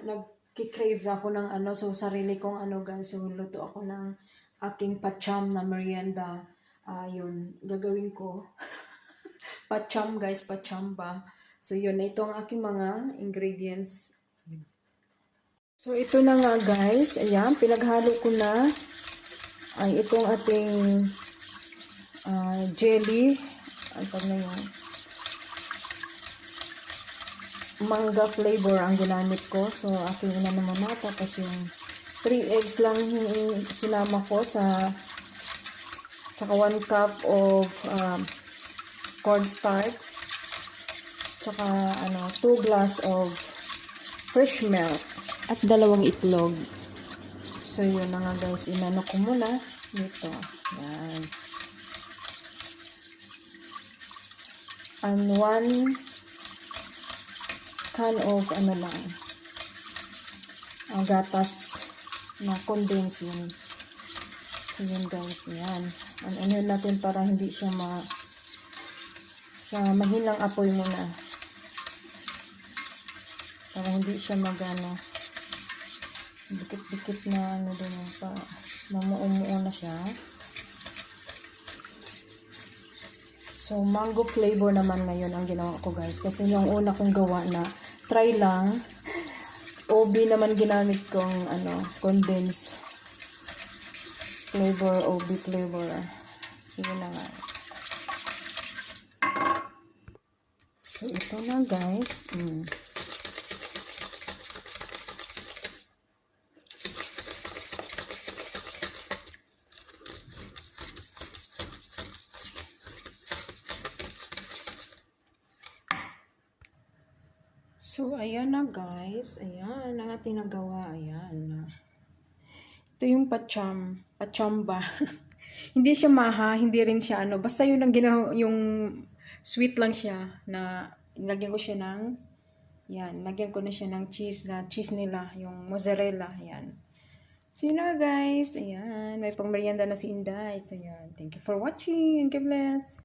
nagki-crave ako ng ano, so sarili kong ano guys, so luto ako ng aking pacham na merienda. Yun, gagawin ko. Pacham guys, pacham ba? So yun, ito ang aking mga ingredients. So ito na nga guys, ayan, pinaghalo ko na ay itong ating jelly. Ang tawag na yun, manga flavor ang ginamit ko. So aking inano muna, tapos yung 3 eggs lang sinama ko sa saka 1 cup of cornstarch, saka 2 glass of fresh milk at 2 itlog. So yun na nga guys, inano ko muna dito. Yan. And 1 can of gatas na condense yun. So yun guys, yan. Ano natin para hindi siya sa mahinang apoy muna. Para hindi siya dikit-dikit na din pa mamuumuo na siya. So mango flavor naman ngayon ang ginawa ko guys, kasi yung una kong gawa na try lang, OB naman ginamit kong condensed flavor, OB flavor. So yun na nga. So ito na guys. So, ayan na guys. Ayan, ang ating nagawa. Ayan. Ito yung pachamba. Hindi siya maha, hindi rin siya basta yun ang yung sweet lang siya na lagyan ko siya ng, yan, lagyan ko na siya ng cheese nila, yung mozzarella. Ayan. So, yun na guys. Ayan, may pang merienda na si Inday. So, ayan. Thank you for watching and God bless.